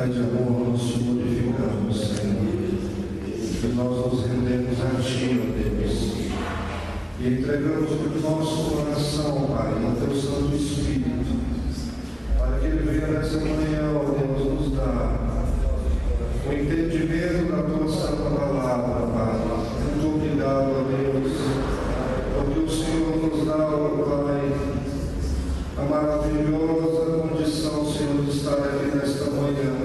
Pai de amor, nós te glorificamos, Senhor, e nós nos rendemos a Ti, ó Deus, e entregamos o nosso coração, Pai, ao Teu Santo Espírito, para que Ele venha nessa manhã, ó Deus, nos dar o entendimento da Tua Santa Palavra, Pai. Muito obrigado, ó Deus, porque o Senhor nos dá, ó Pai, a maravilhosa condição, Senhor, de estar aqui nesta manhã,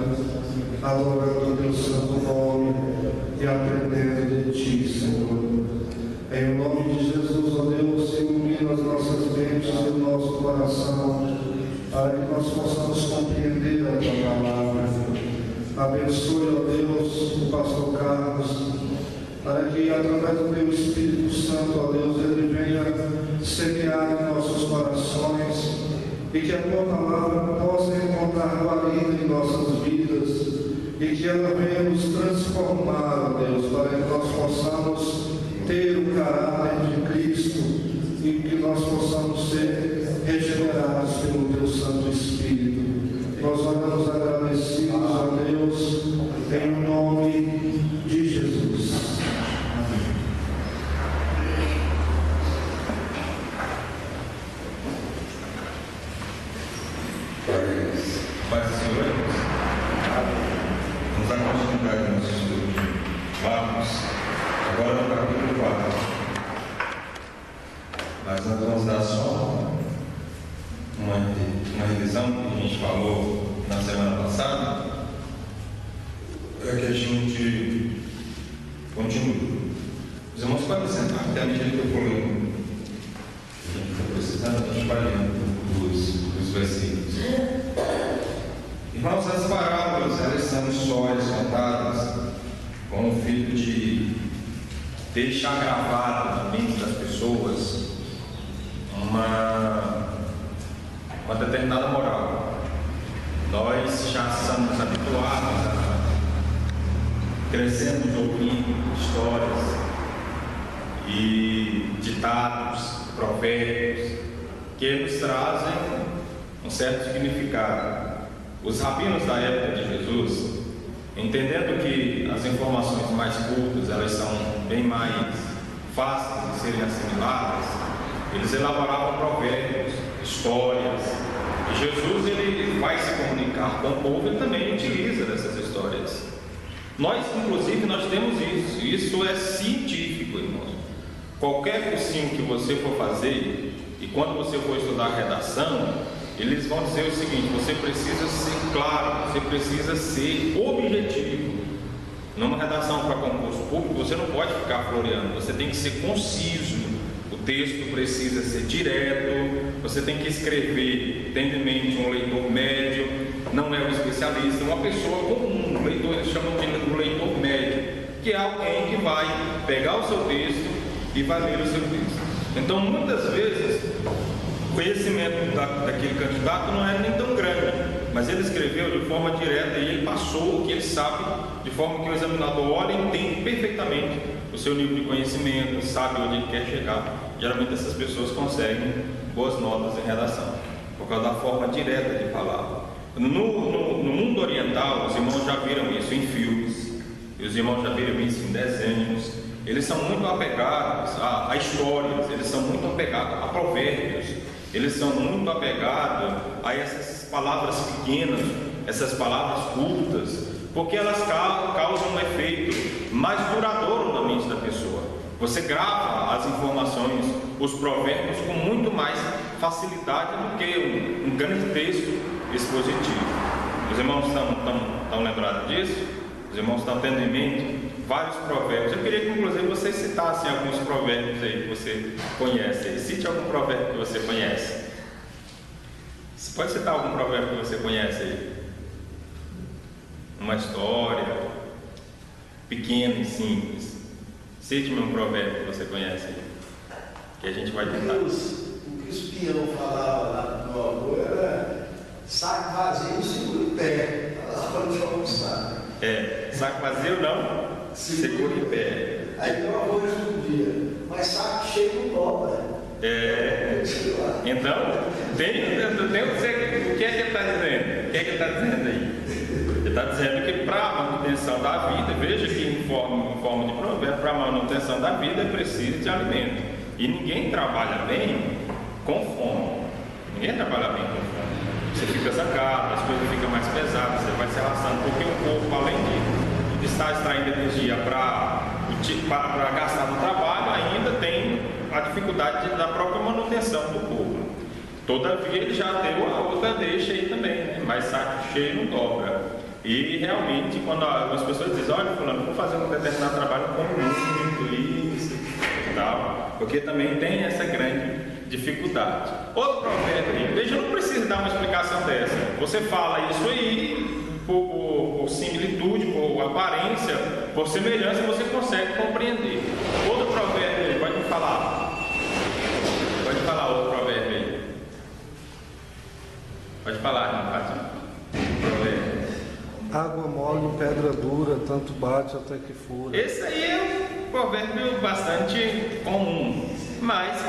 adorando o Teu santo nome e aprendendo de Ti, Senhor. Em nome de Jesus, ó Deus, ilumina as nossas mentes e o nosso coração, para que nós possamos compreender a Tua palavra. Abençoe, ó Deus, o pastor Carlos, para que através do Teu Espírito Santo, ó Deus, ele venha semear em nossos corações e que a Tua palavra possa encontrar guarida em nossas vidas e que ela venha nos transformar, ó Deus, para que nós possamos ter o caráter de Cristo e que nós possamos ser regenerados pelo Teu Santo Espírito. Nós oramos agradecidos a Deus em nome de Jesus. Paz do Senhor, vamos dar continuidade no nosso estudo de Marcos, agora no capítulo 4. Mas nós vamos dar só uma revisão que a gente falou na semana passada, para que a gente continue. Os irmãos podem sentar, até a medida que eu for lendo. A gente está precisando, a gente vai lendo os versículos. Irmãos, as parábolas, elas são histórias contadas com o fim de deixar gravado na mente das pessoas uma determinada moral. Nós já somos habituados a crescemos ouvindo histórias e ditados, provérbios que nos trazem um certo significado. Os rabinos da época de Jesus, entendendo que as informações mais curtas elas são bem mais fáceis de serem assimiladas, eles elaboravam provérbios, histórias, e Jesus ele vai se comunicar com o povo e também utiliza dessas histórias. Nós, inclusive, nós temos isso é científico, irmãos. Qualquer cursinho que você for fazer, e quando você for estudar redação, eles vão dizer o seguinte: você precisa ser claro, você precisa ser objetivo. Numa redação para concurso público, você não pode ficar floreando, você tem que ser conciso. O texto precisa ser direto, você tem que escrever tendo em mente um leitor médio, não é um especialista, uma pessoa comum, um leitor, eles chamam de um leitor médio, que é alguém que vai pegar o seu texto e vai ler o seu texto. Então, muitas vezes, o conhecimento daquele candidato não é nem tão grande, mas ele escreveu de forma direta e ele passou o que ele sabe, de forma que o examinador olha e entende perfeitamente o seu nível de conhecimento, sabe onde ele quer chegar. Geralmente essas pessoas conseguem boas notas em redação, por causa da forma direta de falar. No mundo oriental, os irmãos já viram isso em filmes, e os irmãos já viram isso em desenhos. Eles são muito apegados a histórias, eles são muito apegados a provérbios, eles são muito apegados a essas palavras pequenas, essas palavras curtas, porque elas causam um efeito mais duradouro na mente da pessoa. Você grava as informações, os provérbios com muito mais facilidade do que um grande texto expositivo. Os irmãos estão lembrados disso? Os irmãos estão tendo em mente vários provérbios. Eu queria que inclusive vocês citassem alguns provérbios aí que você conhece. Cite algum provérbio que você conhece. Você pode citar algum provérbio que você conhece aí? Uma história pequena e simples. Cite-me um provérbio que você conhece aí, que a gente vai tentar. O que o espião falava lá no meu avô era: saco vazio, segura em pé. Falava para almoçar. Saco vazio não, segura em pé. Aí meu avô respondia: mas saco cheio não dobra. Então, o que é que ele está dizendo? O que é que ele está dizendo aí? Ele está dizendo que para a manutenção da vida, veja que em forma de provérbio, para a manutenção da vida é preciso de alimento. E ninguém trabalha bem com fome. Ninguém trabalha bem com fome. Você fica zangado, as coisas ficam mais pesadas, você vai se arrastando, porque o corpo, além de estar extraindo energia para gastar no trabalho, ainda tem a dificuldade da própria manutenção do corpo. Todavia, ele já deu a outra deixa aí também, né? Mas saco cheio não dobra. E realmente, quando as pessoas dizem, olha, fulano, vou fazer um determinado trabalho, como muito isso e tal, porque também tem essa grande dificuldade. Outro provérbio aí, veja, não precisa dar uma explicação dessa. Você fala isso aí, por similitude, por aparência, por semelhança, você consegue compreender. Outro provérbio aí, pode me falar. Pode falar outro provérbio aí. Pode falar, irmão Fátima. Provérbio. Água mole em pedra dura, tanto bate até que fura. Esse aí é um provérbio bastante comum, mas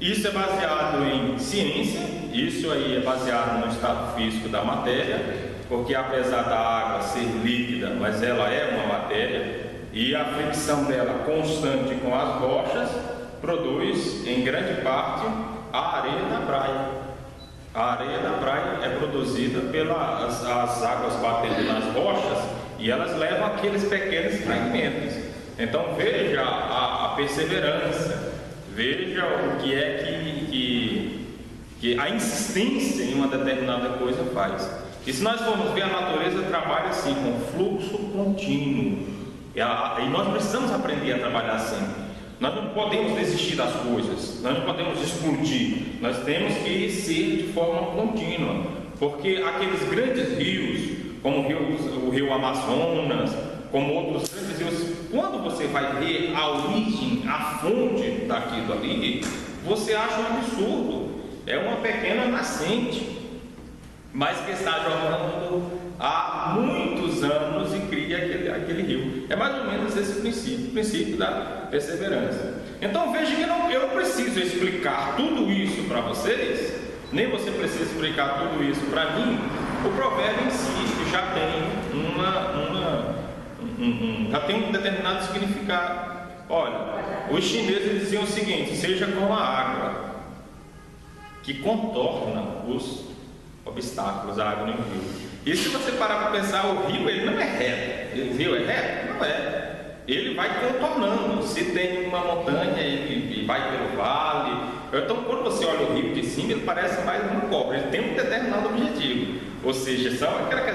isso é baseado em ciência, isso aí é baseado no estado físico da matéria, porque apesar da água ser líquida, mas ela é uma matéria, e a fricção dela constante com as rochas produz, em grande parte, a areia da praia. A areia da praia é produzida pelas as águas batendo nas rochas e elas levam aqueles pequenos fragmentos. Então veja a perseverança, veja o que é que a insistência em uma determinada coisa faz. E se nós formos ver, a natureza trabalha assim, com fluxo contínuo. E nós precisamos aprender a trabalhar assim. Nós não podemos desistir das coisas, nós não podemos explodir, nós temos que ser de forma contínua, porque aqueles grandes rios, como o rio Amazonas, como outros grandes rios, quando você vai ver a origem, a fonte daquilo ali, você acha um absurdo, é uma pequena nascente, mas que está jorrando há muitos anos e cria aquele rio. É mais ou menos esse princípio, o princípio da perseverança. Então veja que eu não preciso explicar tudo isso para vocês, nem você precisa explicar tudo isso para mim. O provérbio em si já tem um determinado significado. Olha, os chineses diziam o seguinte: seja como a água que contorna os obstáculos, a água no rio. E se você parar para pensar, o rio ele não é reto. O rio é reto? Não é. Ele vai contornando. Se tem uma montanha, ele vai pelo vale. Então, quando você olha o rio de cima, ele parece mais uma cobra. Ele tem um determinado objetivo. Ou seja,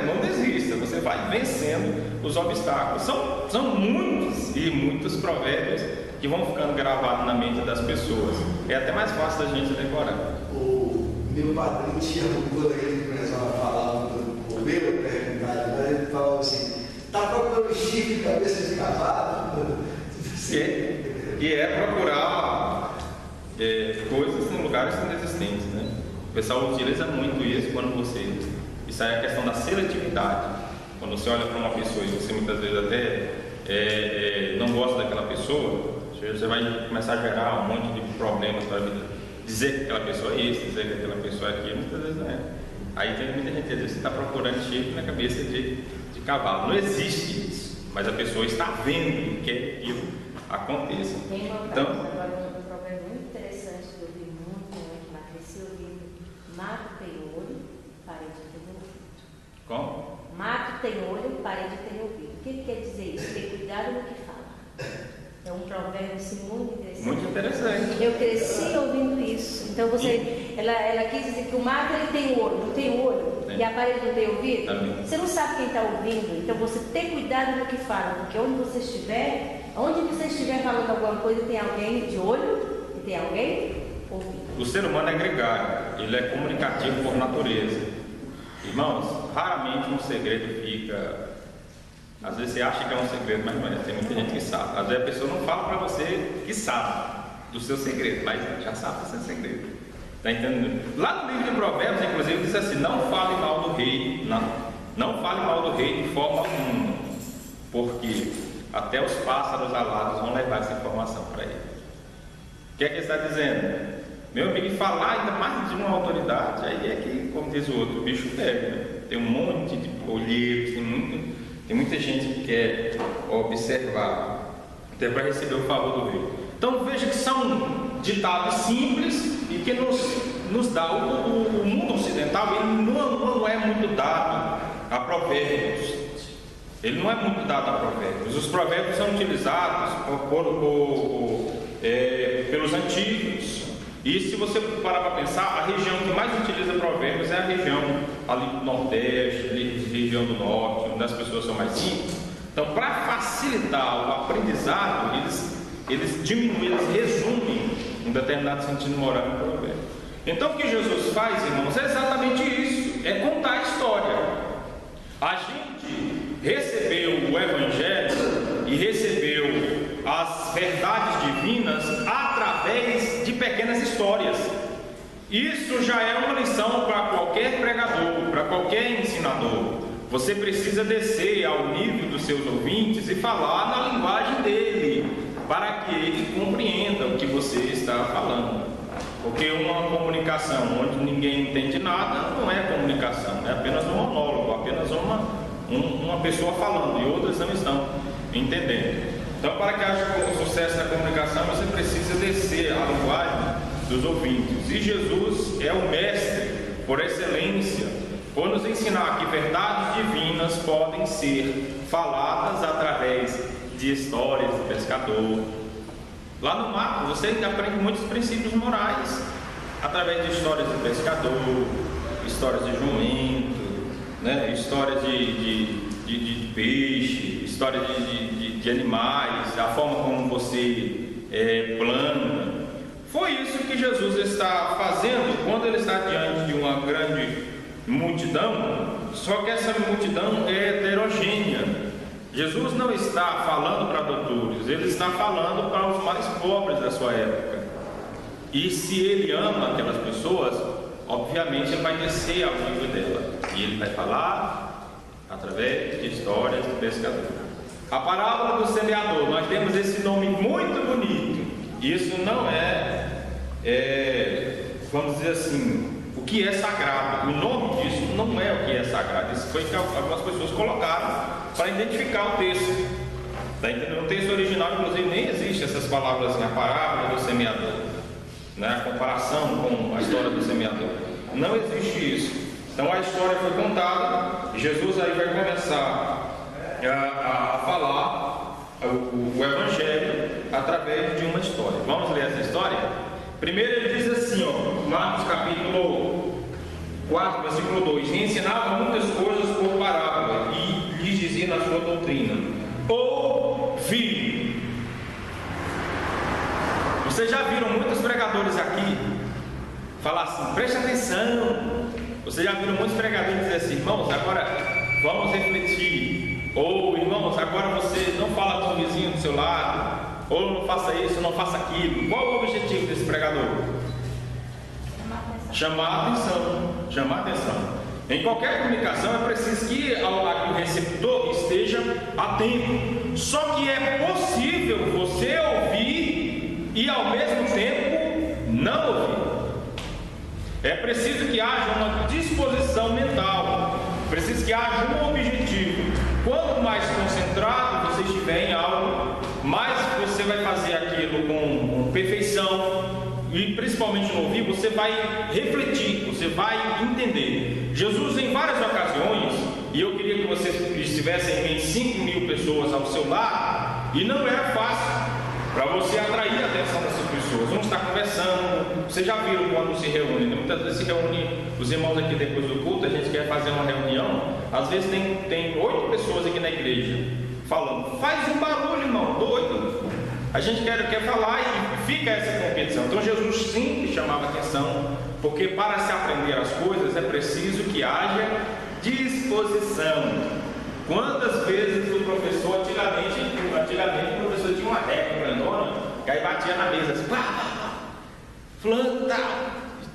não desista. Você vai vencendo os obstáculos. São muitos e muitos provérbios que vão ficando gravados na mente das pessoas. É até mais fácil da gente decorar. O meu padrinho tinha um colega que começava a falar do meu perguntar, ele falava assim: está procurando chifre de cabeça de cavalo? Que é procurar coisas em lugares inexistentes, né? O pessoal utiliza muito isso quando isso é a questão da seletividade. Quando você olha para uma pessoa e você muitas vezes até não gosta daquela pessoa, você vai começar a gerar um monte de problemas para a vida. Dizer que aquela pessoa é isso, dizer que aquela pessoa é aquilo, muitas vezes não é. Aí tem muita gente que diz: você está procurando chifre na cabeça de cavalo. Não existe isso, mas a pessoa está vendo que aquilo aconteça. Tem uma Então, agora um provérbio muito interessante que eu vi muito, que lá cresci ouvindo: mato tem olho, parede tem ouvido. como? Mato tem olho, parede tem ouvido. O que quer dizer isso? Ter cuidado no que fala. É um provérbio assim, muito interessante. Muito interessante. Eu cresci ouvindo isso. Então ela quis dizer que o mato ele tem olho, não tem olho, e a parede não tem ouvido. Também. Você não sabe quem está ouvindo, então você tem cuidado no que fala, porque onde você estiver falando alguma coisa, tem alguém de olho e tem alguém ouvindo. O ser humano é gregário, ele é comunicativo por natureza. Irmãos, raramente um segredo fica. Às vezes você acha que é um segredo, mas não é. Tem muita gente que sabe. Às vezes a pessoa não fala para você que sabe do seu segredo, mas já sabe do seu segredo. Está entendendo? Lá no livro de Provérbios, inclusive, diz assim: não fale mal do rei. Não fale mal do rei de forma alguma, porque até os pássaros alados vão levar essa informação para ele. O que é que ele está dizendo? Meu amigo, falar ainda mais de uma autoridade, aí é que, como diz o outro, o bicho pega, né? tem um monte de olheiros, tem muita gente que quer observar, até para receber o favor do rei. Então veja que são ditados simples e que nos dá o mundo ocidental. Ele não é muito dado a provérbios. Ele não é muito dado a provérbios. Os provérbios são utilizados pelos antigos. E se você parar para pensar, a região que mais utiliza provérbios é a região ali do Nordeste, região do Norte, onde as pessoas são mais simples. Então, para facilitar o aprendizado, eles diminuem, eles resumem um determinado sentido moral no provérbio. Então, o que Jesus faz, irmãos, é exatamente isso: é contar a história. A gente recebeu o Evangelho e recebeu as verdades divinas através de pequenas histórias. Isso já é uma lição para qualquer pregador, para qualquer ensinador. Você precisa descer ao nível dos seus ouvintes e falar na linguagem dele, para que ele compreenda o que você está falando. Porque uma comunicação onde ninguém entende nada não é comunicação, é apenas um monólogo, apenas uma pessoa falando e outras não estão entendendo. Então, para que haja sucesso na comunicação, você precisa descer a linguagem dos ouvintes. E Jesus é o mestre por excelência por nos ensinar que verdades divinas podem ser faladas através de histórias de pescador. Lá no Marcos você aprende muitos princípios morais através de histórias de pescador, histórias de jumento, né? Histórias de peixe, histórias de animais, a forma como você planta. Foi isso que Jesus está fazendo quando ele está diante de uma grande multidão, só que essa multidão é heterogênea. Jesus não está falando para doutores, ele está falando para os mais pobres da sua época. E se ele ama aquelas pessoas, obviamente ele vai descer ao nível dela e ele vai falar através de histórias de pescador. A parábola do semeador, nós temos esse nome muito bonito. Isso não vamos dizer assim, o que é sagrado. O nome disso não é o que é sagrado. Isso foi que algumas pessoas colocaram para identificar o texto. Está entendendo? No texto original, inclusive, nem existe essas palavras assim, a parábola do semeador, né? A comparação com a história do semeador. Não existe isso. Então a história foi contada. Jesus aí vai começar a falar o Evangelho através de uma história. Vamos ler essa história? Primeiro ele diz assim, Marcos capítulo 4, versículo 2: e ensinava muitas coisas por parábola e lhes dizia na sua doutrina: ouvi. Vocês já viram muitos pregadores aqui falar assim, preste atenção. Vocês já viram muitos pregadores dizer assim, irmãos, agora vamos refletir. Ou irmãos, agora você não fala com o vizinho do seu lado. Ou não faça isso, não faça aquilo. Qual o objetivo desse pregador? Chamar a atenção. Chamar a atenção. Em qualquer comunicação é preciso que o receptor esteja atento. Só que é possível você ouvir e ao mesmo tempo não ouvir. É preciso que haja uma disposição mental. Preciso que haja um objetivo. Quanto mais concentrado você estiver em algo, mais você vai fazer aquilo com perfeição. E principalmente no ouvir, você vai refletir, você vai entender. Jesus, em várias ocasiões, e eu queria que vocês estivessem em 5.000 pessoas ao seu lado, e não era fácil para você atrair a atenção dessas pessoas. Vamos estar conversando. Vocês já viram quando se reúnem, né? Muitas vezes se reúne os irmãos aqui depois do culto, a gente quer fazer uma reunião. Às vezes tem 8 pessoas aqui na igreja falando, faz um barulho, irmão, doido. A gente quer falar e fica essa competição. Então Jesus sempre chamava atenção, porque para se aprender as coisas é preciso que haja disposição. Quantas vezes o professor, antigamente o professor tinha uma régua grandona, que aí batia na mesa assim, fulano,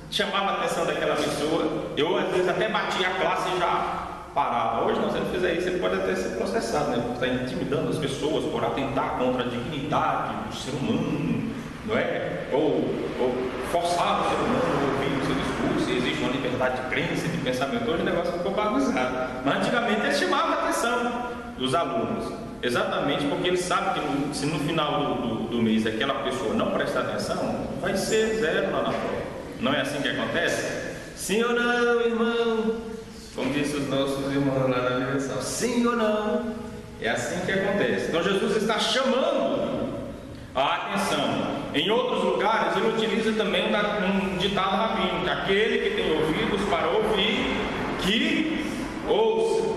chamava a atenção daquela pessoa. Eu às vezes até batia a classe e já parava. Hoje não, se ele fizer isso, ele pode até ser processado, né? Porque está intimidando as pessoas por atentar contra a dignidade do ser humano, não é? Ou forçar o ser humano a ouvir o seu discurso. Se existe uma liberdade de crença, de pensamento. Hoje o negócio ficou bagunçado. Mas antigamente ele chamava a atenção dos alunos. Exatamente porque ele sabe que se no final do mês aquela pessoa não prestar atenção, vai ser 0 lá na prova. Não é assim que acontece? Sim ou não, irmão? Como disse os nossos irmãos lá na Universal. Sim ou não? É assim que acontece. Então Jesus está chamando a atenção. Em outros lugares ele utiliza também um ditado rabínico: que aquele que tem ouvidos para ouvir, que ouça.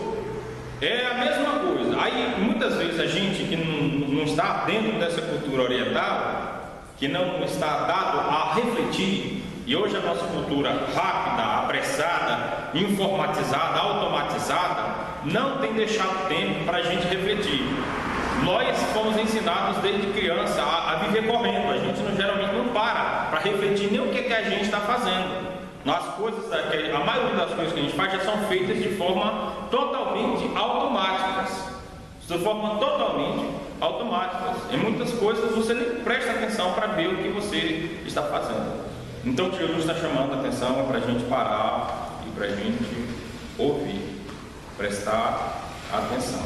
É a mesma coisa. Aí muitas vezes a gente que não está dentro dessa cultura oriental, que não está dado a refletir, e hoje a nossa cultura rápida, apressada, informatizada, automatizada, não tem deixado tempo para a gente refletir. Nós fomos ensinados desde criança a viver correndo. A gente geralmente não para refletir nem o que a gente está fazendo. A maioria das coisas que a gente faz já são feitas de forma totalmente automáticas. De forma totalmente automáticas. Em muitas coisas você nem presta atenção para ver o que você está fazendo. Então Jesus está chamando a atenção para a gente parar e para a gente ouvir, prestar atenção.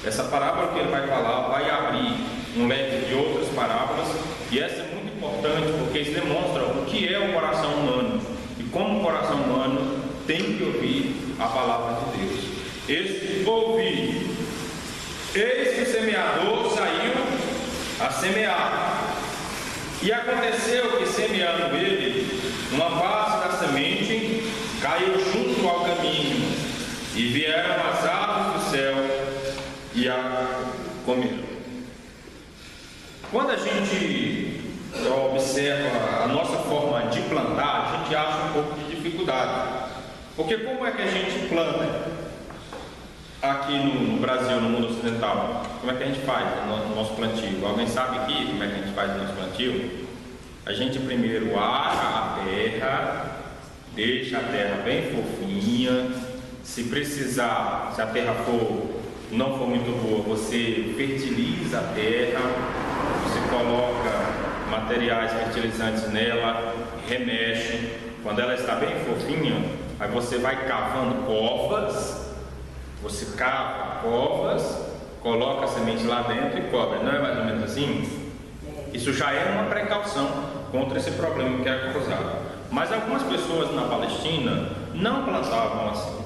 Essa parábola que ele vai falar vai abrir um leque de outras parábolas, e essa é muito importante porque isso demonstra o que é o coração humano e como o coração humano tem que ouvir a palavra de Deus. Esse ouvir. Eis que o semeador saiu a semear. E aconteceu que, semeando ele, uma parte da semente caiu junto ao caminho, e vieram as aves do céu e a comeram. Quando a gente observa a nossa forma de plantar, a gente acha um pouco de dificuldade. Porque como é que a gente planta aqui no Brasil, no mundo ocidental? Como é que a gente faz no nosso plantio? Alguém sabe aqui como é que a gente faz o nosso plantio? A gente primeiro acha a terra, deixa a terra bem fofinha. Se precisar, se a terra não for muito boa, você fertiliza a terra, você coloca materiais fertilizantes nela, remexe. Quando ela está bem fofinha, aí você vai cavando covas. Você cava covas, coloca a semente lá dentro e cobre. Não é mais ou menos assim? Isso já é uma precaução contra esse problema que é causado. Mas algumas pessoas na Palestina não plantavam assim.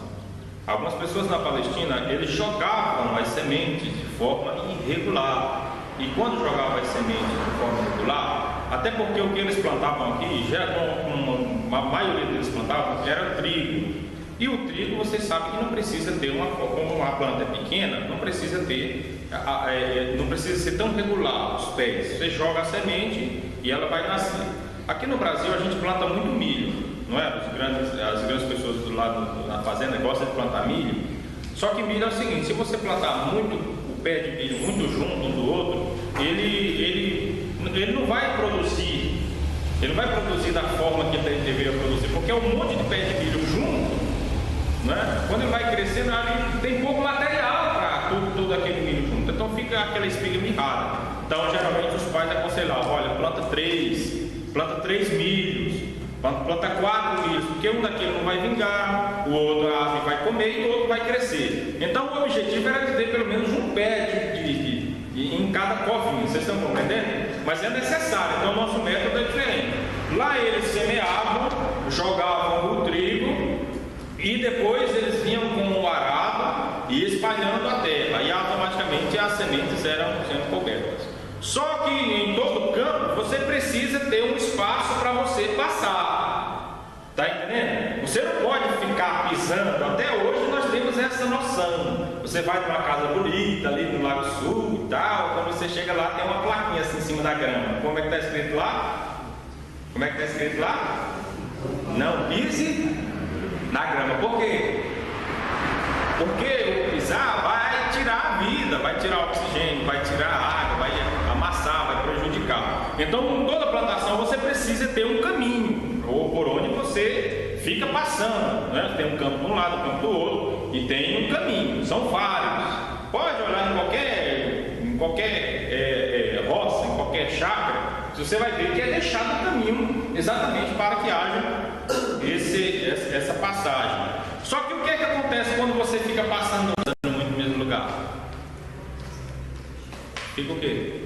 Algumas pessoas na Palestina, eles jogavam as sementes de forma irregular. E quando jogavam as sementes de forma irregular, até porque o que eles plantavam aqui, a maioria deles plantavam, era trigo. E o trigo, vocês sabem que não precisa ter como uma planta é pequena, não precisa ser tão regular os pés. Você joga a semente e ela vai nascer. Aqui no Brasil a gente planta muito milho, não é? As grandes pessoas do lado na fazenda gostam de plantar milho. Só que milho é o seguinte: se você plantar muito o pé de milho muito junto um do outro, ele não vai produzir. Ele não vai produzir da forma que ele deveria produzir, porque é um monte de pé de milho junto. Né? Quando ele vai crescendo, ali tem pouco material para todo aquele milho junto, então fica aquela espiga mirrada. Então geralmente os pais aconselhavam: olha, planta 3 milhos, planta 4 milhos, porque um daquele não vai vingar, o outro a ave vai comer e o outro vai crescer. Então o objetivo era de ter pelo menos um pé em cada covinho. Vocês estão compreendendo? Mas é necessário, então o nosso método é diferente. Lá eles semeavam, jogavam o trigo, e depois eles vinham com o arado e espalhando a terra, e automaticamente as sementes eram sendo cobertas. Só que em todo campo você precisa ter um espaço para você passar. Está entendendo? Você não pode ficar pisando. Até hoje nós temos essa noção. Você vai para uma casa bonita ali no Lago Sul e tal, quando você chega lá tem uma plaquinha assim em cima da grama. Como é que está escrito lá? Como é que está escrito lá? Não pise na grama. Por quê? Porque o pisar vai tirar a vida, vai tirar o oxigênio, vai tirar a água, vai amassar, vai prejudicar. Então, em toda plantação você precisa ter um caminho, ou por onde você fica passando, né? Tem um campo de um lado, um campo do outro, e tem um caminho, são vários. Pode olhar em qualquer roça, em qualquer chácara, você vai ver que é deixado um caminho exatamente para que haja essa passagem. Só você fica passando muito no mesmo lugar? Fica o quê?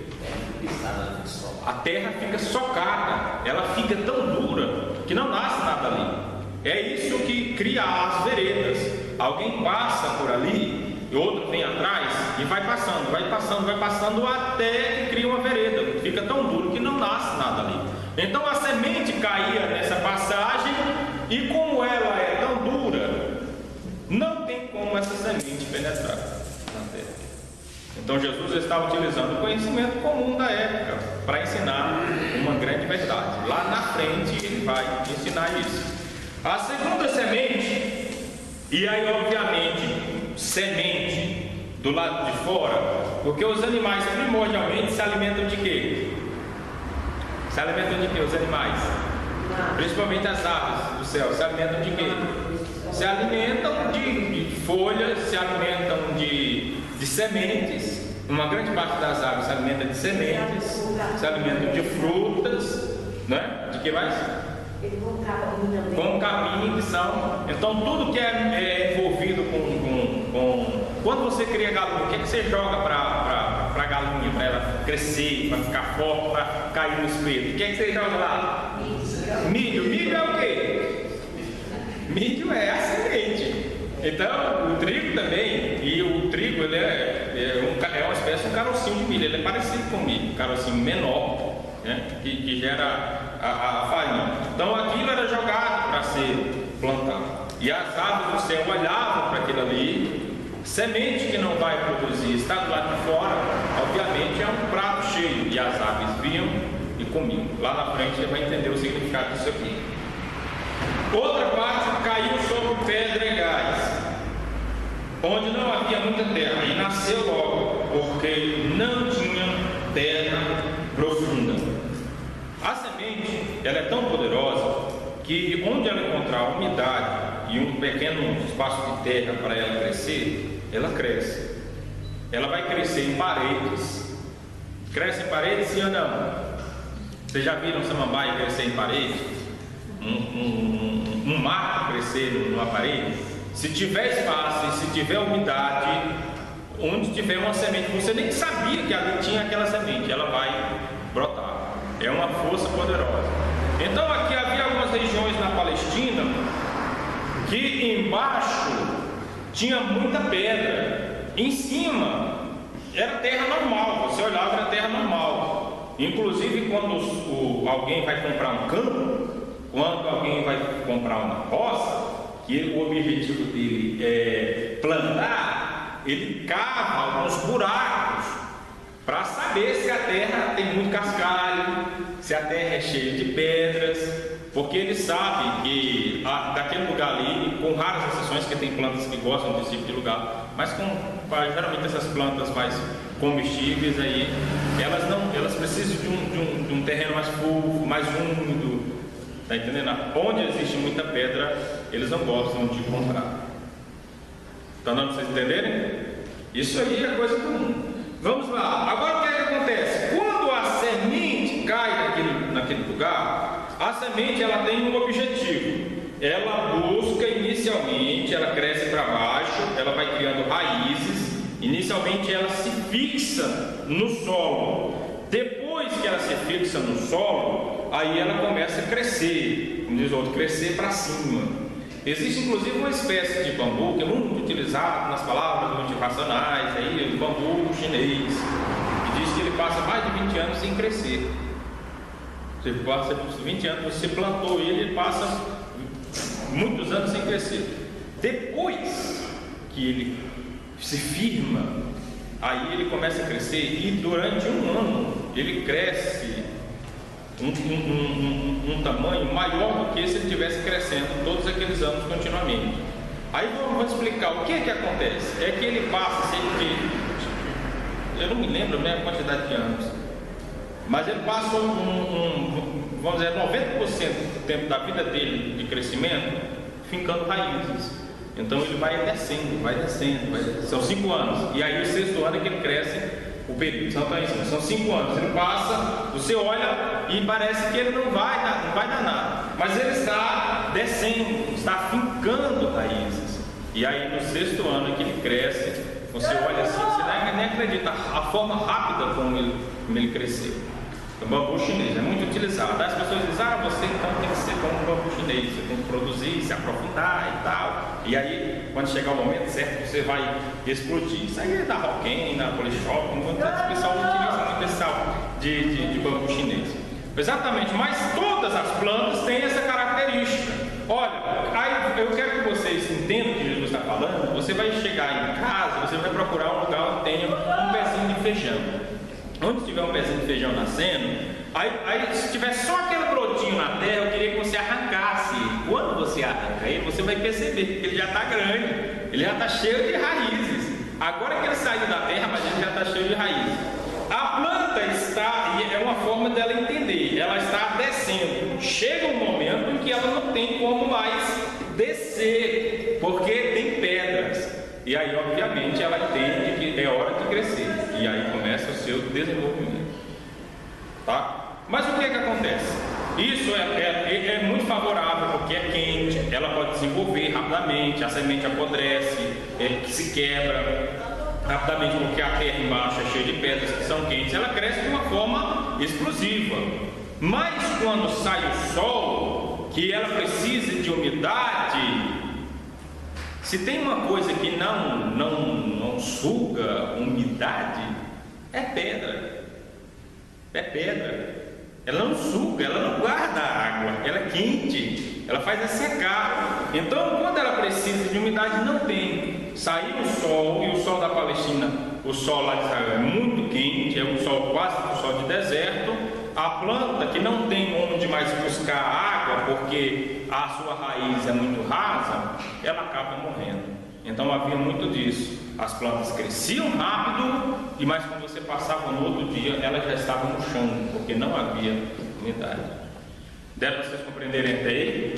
A terra fica socada, ela fica tão dura que não nasce nada ali. É isso que cria as veredas. Alguém passa por ali e outro vem atrás e vai passando até que cria uma vereda. Fica tão duro que não nasce nada ali. Então a semente caía nessa passagem e como ela é tão dura, não tem como essa semente penetrar na terra. Então Jesus estava utilizando o conhecimento comum da época para ensinar uma grande verdade. Lá na frente ele vai ensinar isso. A segunda semente, e aí obviamente semente do lado de fora, porque os animais primordialmente se alimentam de quê? Se alimentam de quê os animais? Principalmente as aves do céu, se alimentam de quê? Se alimentam de folhas, se alimentam de sementes. Uma grande parte das aves se alimenta de sementes, se alimentam de frutas, né? De que mais? Com capim, que são. Então tudo que é envolvido com quando você cria galinha, o que, é que você joga para a galinha, para ela crescer, para ficar forte, para cair no espeto? O que é que você joga lá? Milho. Milho é o quê? Milho é a semente. Então o trigo também, e o trigo ele é uma espécie de um carocinho de milho, ele é parecido com o milho, um carocinho menor, né? que gera a farinha. Então aquilo era jogado para ser plantado. E as aves do céu olhavam para aquilo ali. Semente que não vai produzir está do lado de fora, obviamente é um prato cheio. E as aves vinham e comiam. Lá na frente você vai entender o significado disso aqui. Outra parte caiu sobre pedregais, onde não havia muita terra, e nasceu logo, porque não tinha terra profunda. A semente, ela é tão poderosa que onde ela encontrar umidade e um pequeno espaço de terra para ela crescer, ela cresce. Ela vai crescer em paredes. Cresce em paredes, sim ou não? Vocês já viram samambaia crescer em parede? Um mato crescer numa parede? Se tiver espaço e se tiver umidade, onde tiver uma semente, você nem sabia que ali tinha aquela semente, ela vai brotar. É uma força poderosa. Então aqui havia algumas regiões na Palestina que embaixo tinha muita pedra, em cima era terra normal, você olhava, era terra normal. Inclusive quando alguém vai comprar um campo, quando alguém vai comprar uma roça, que o objetivo dele é plantar, ele cava alguns buracos para saber se a terra tem muito cascalho, se a terra é cheia de pedras, porque ele sabe que daquele lugar ali, com raras exceções, que tem plantas que gostam desse tipo de lugar, mas geralmente essas plantas mais comestíveis aí, elas precisam de um terreno mais fofo, mais úmido. Está entendendo? Onde existe muita pedra, eles não gostam de comprar. Está dando para vocês entenderem? Isso aí é coisa comum. Vamos lá. Agora o que é que acontece? Quando a semente cai naquele lugar, a semente ela tem um objetivo. Ela busca inicialmente, ela cresce para baixo, ela vai criando raízes. Inicialmente ela se fixa no solo. Depois que ela se fixa no solo, aí ela começa a crescer, como diz o outro, crescer para cima. Existe inclusive uma espécie de bambu que é muito utilizado nas palavras motivacionais, aí, o bambu chinês, que diz que ele passa mais de 20 anos sem crescer. Você passa 20 anos, você plantou ele passa muitos anos sem crescer. Depois que ele se firma, aí ele começa a crescer e durante um ano ele cresce um tamanho maior do que se ele estivesse crescendo todos aqueles anos continuamente. Aí vamos explicar o que acontece. É que ele passa cerca de, eu não me lembro a quantidade de anos, mas ele passa vamos dizer, 90% do tempo da vida dele de crescimento fincando raízes. Então ele vai descendo. São 5 anos. E aí o 6º ano é que ele cresce o período. São 5 anos. Ele passa, você olha e parece que ele não vai dar nada. Mas ele está descendo, está fincando raízes. E aí no 6º ano é que ele cresce, você olha assim, você nem acredita a forma rápida como ele cresceu. O bambu chinês é muito utilizado. As pessoas dizem, você então tem que ser como o bambu chinês, você tem que produzir, se aprofundar e tal. E aí, quando chegar o momento certo, você vai explodir. Isso aí é da Roquem, na Polishop, o pessoal utiliza muito esse sal de bambu chinês. Exatamente, mas todas as plantas têm essa característica. Olha, aí eu quero que vocês entendam o que Jesus está falando. Você vai chegar em casa, você vai procurar um lugar onde tenha um pezinho de feijão. Onde tiver um pezinho de feijão nascendo, aí se tiver só aquele brotinho na terra, eu queria que você arrancasse. Quando você arranca ele, você vai perceber que ele já está grande, ele já está cheio de raízes. Agora que ele saiu da terra, mas ele já está cheio de raízes. A planta está, e é uma forma dela entender, ela está descendo. Chega um momento em que ela não tem como mais descer, porque tem pedras. E aí, obviamente, ela entende que é hora de crescer. E aí começa o seu desenvolvimento. Tá? Mas o que é que acontece? Isso é muito favorável porque é quente, ela pode desenvolver rapidamente, a semente apodrece, se quebra rapidamente porque a terra embaixo é cheia de pedras que são quentes. Ela cresce de uma forma explosiva. Mas quando sai o sol, que ela precisa de umidade, se tem uma coisa que não suga umidade, é pedra. É pedra. Ela não suga, ela não guarda água, ela é quente, ela faz secar. Então, quando ela precisa de umidade, não tem. Saiu o sol, e o sol da Palestina, o sol lá de Israel é muito quente, é um sol quase um sol de deserto. A planta que não tem onde mais buscar água, porque a sua raiz é muito rasa, ela acaba morrendo. Então havia muito disso. As plantas cresciam rápido, mas quando você passava no outro dia, elas já estavam no chão, porque não havia umidade. Deve vocês compreenderem até aí?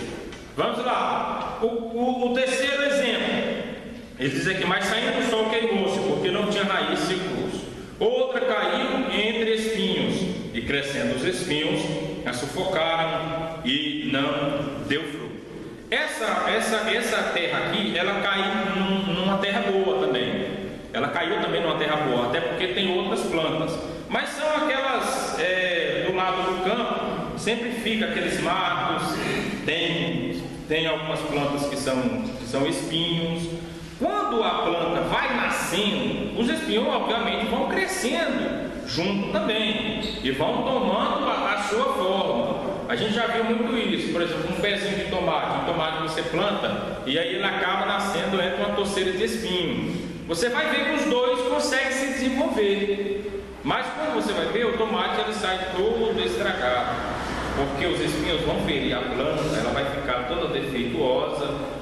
Vamos lá. O terceiro exemplo. Ele diz aqui, mas saindo do sol queimou-se, porque não tinha raiz e curso. Outra caiu entre espinhos, e crescendo os espinhos, a sufocaram e não deu fruto. Essa terra aqui, ela caiu numa terra boa também. Ela caiu também numa terra boa, até porque tem outras plantas. Mas são aquelas, do lado do campo, sempre fica aqueles matos, tem algumas plantas que são espinhos. Quando a planta vai nascendo, os espinhos obviamente vão crescendo junto também e vão tomando a sua forma. A gente já viu muito isso, por exemplo, um pezinho de tomate, um tomate que você planta e aí ele acaba nascendo entre uma torceira de espinho. Você vai ver que os dois conseguem se desenvolver, mas quando você vai ver, o tomate ele sai todo estragado, porque os espinhos vão ferir a planta, ela vai ficar toda defeituosa.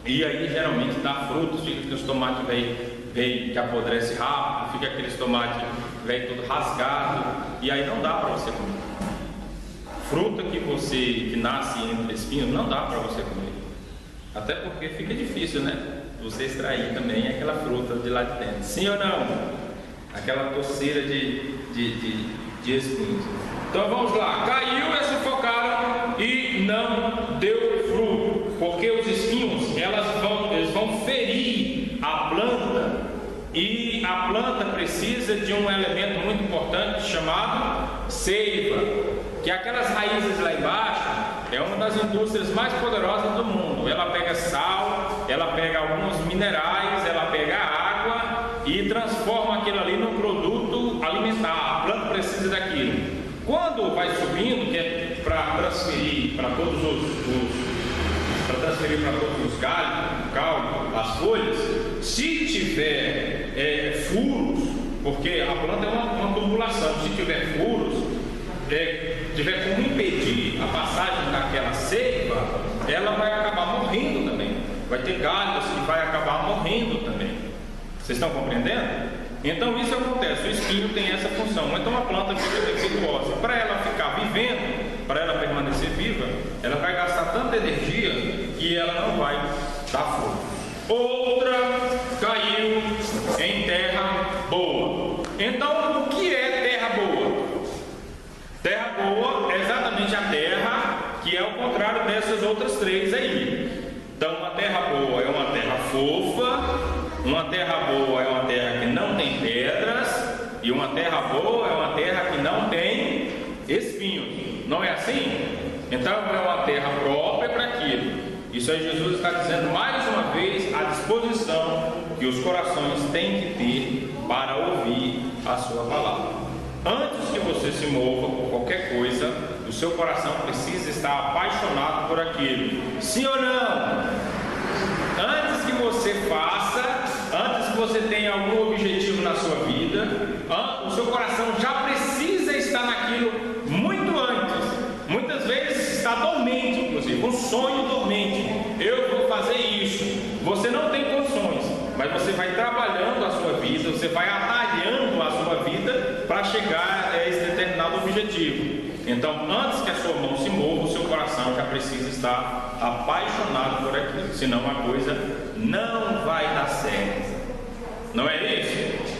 E aí geralmente dá frutos, fica aqueles tomates velho que apodrece rápido, fica aqueles tomates velho todo rasgado, e aí não dá para você comer. Fruta que nasce entre espinhos não dá para você comer. Até porque fica difícil, né? Você extrair também aquela fruta de lá de dentro. Sim ou não? Aquela torceira de espinhos. Então vamos lá. Caiu e sufocaram e não deu fruto, porque os espinhos eles vão ferir a planta, e a planta precisa de um elemento muito importante chamado seiva, que aquelas raízes lá embaixo é uma das indústrias mais poderosas do mundo. Ela pega sal, ela pega alguns minerais, ela pega água e transforma aquilo ali num produto alimentar. A planta precisa daquilo. Quando vai subindo, que é para transferir para todos os galhos, o caule, as folhas, se tiver furos, porque a planta é uma tubulação, se tiver furos, tiver como impedir a passagem daquela seiva, ela vai acabar morrendo também. Vai ter galhos que vai acabar morrendo também. Vocês estão compreendendo? Então isso acontece, o espinho tem essa função. Então a planta fica defeituosa. Para ela ficar vivendo, para ela permanecer viva, ela vai gastar tanta energia que ela não vai dar fruto. Outra caiu em terra boa. Então o que é terra boa? Terra boa é exatamente a terra que é o contrário dessas outras três aí. Então uma terra boa é uma terra fofa, Uma terra boa é uma terra que não tem pedras, e uma terra boa é uma terra que não tem espinhos. Não é assim? Então é uma terra própria para aquilo. Isso aí Jesus está dizendo mais uma vez a disposição que os corações têm que ter para ouvir a sua palavra. Antes que você se mova por qualquer coisa, o seu coração precisa estar apaixonado por aquilo. Sim ou não? Antes que você faça, antes que você tenha algum objetivo na sua vida, o seu coração já precisa estar naquilo muito antes. Muitas vezes está dormente, inclusive, um sonho dormente. Eu vou fazer isso. Você não tem condições, mas você vai trabalhando a sua vida, você vai atalhando a sua vida para chegar a esse determinado objetivo. Então, antes que a sua mão se mova, o seu coração já precisa estar apaixonado por aquilo, senão a coisa não vai dar certo. Não é isso?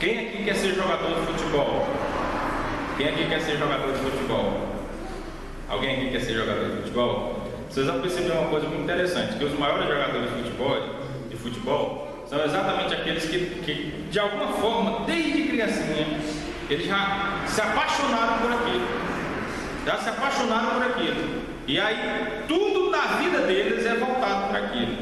Quem aqui quer ser jogador de futebol? Quem aqui quer ser jogador de futebol? Alguém aqui quer ser jogador de futebol? Vocês vão perceber uma coisa muito interessante, que os maiores jogadores de futebol são exatamente aqueles que de alguma forma, desde criancinha, eles já se apaixonaram por aquilo. E aí, tudo na vida deles é voltado para aquilo.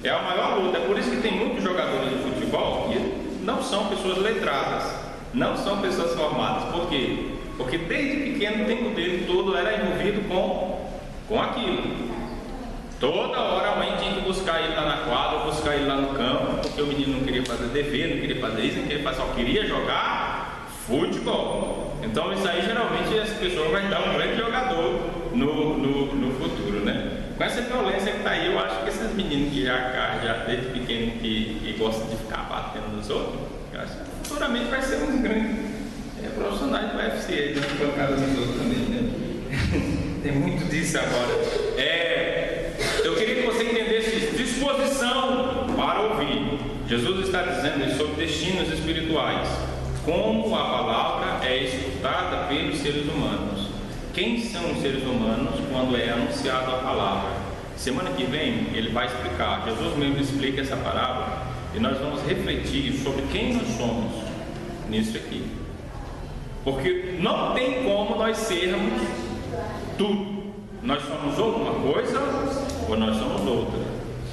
É a maior luta. É por isso que tem muitos jogadores de futebol que não são pessoas letradas, não são pessoas formadas. Por quê? Porque desde pequeno o tempo dele todo era envolvido com aquilo. Toda hora a mãe tinha que buscar ele lá na quadra, buscar ele lá no campo, porque o menino não queria fazer dever, não queria fazer isso, não queria fazer, só queria jogar futebol. Então isso aí geralmente essa pessoa vai dar um grande jogador no futuro, né? Com essa violência que está aí, eu acho que esses meninos que já desde pequeno que gostam de ficar batendo nos outros, eu acho que futuramente vai ser um grande profissionais do UFC, de pancada nos outros também, né? Tem muito disso agora. Eu queria que você entendesse disposição para ouvir. Jesus está dizendo sobre destinos espirituais. Como a palavra é escutada pelos seres humanos. Quem são os seres humanos quando é anunciado a palavra? Semana que vem ele vai explicar. Jesus mesmo explica essa parábola e nós vamos refletir sobre quem nós somos nisso aqui. Porque não tem como nós sermos tudo. Nós somos ou uma coisa ou nós somos outra.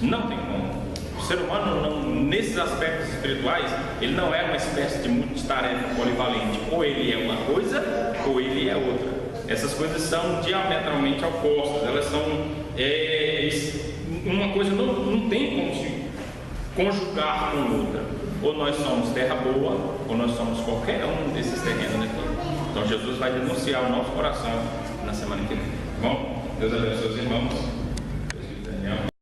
Não tem como. O ser humano, não, nesses aspectos espirituais, ele não é uma espécie de multitarefa polivalente. Ou ele é uma coisa ou ele é outra. Essas coisas são diametralmente opostas. Elas são uma coisa não tem como se conjugar com outra. Ou nós somos terra boa, ou nós somos qualquer um desses terrenos aqui. Então Jesus vai denunciar o nosso coração na semana que vem. Bom, Deus abençoe os irmãos.